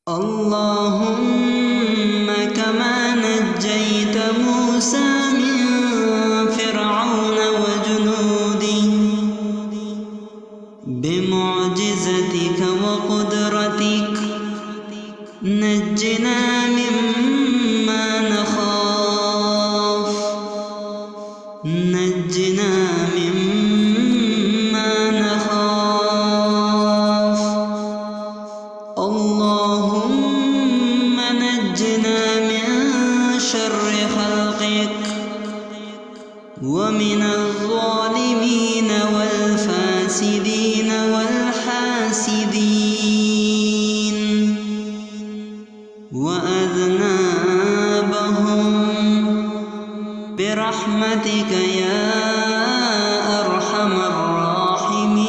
اللهم كما نجيت موسى من فرعون وجنوده بمعجزتك وقدرتك، نجنا مما نخاف، نجنا مما نخاف. اللهم نجنا من شر خلقك ومن الظالمين والفاسدين والحاسدين وأذنابهم برحمتك يا أرحم الراحمين.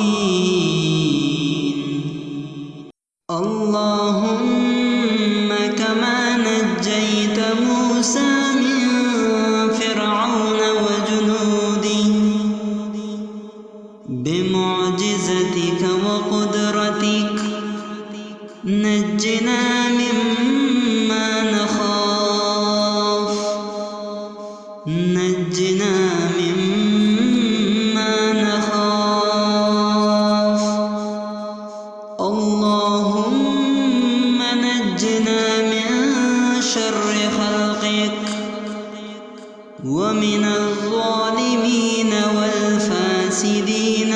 اللهم كما نجيت موسى من فرعون وجنوده بمعجزتك وقدرتك، نجنا مما نخاف، نجنا مما نخاف. اللهم نجنا من شر خلقك ومن الظالمين والفاسدين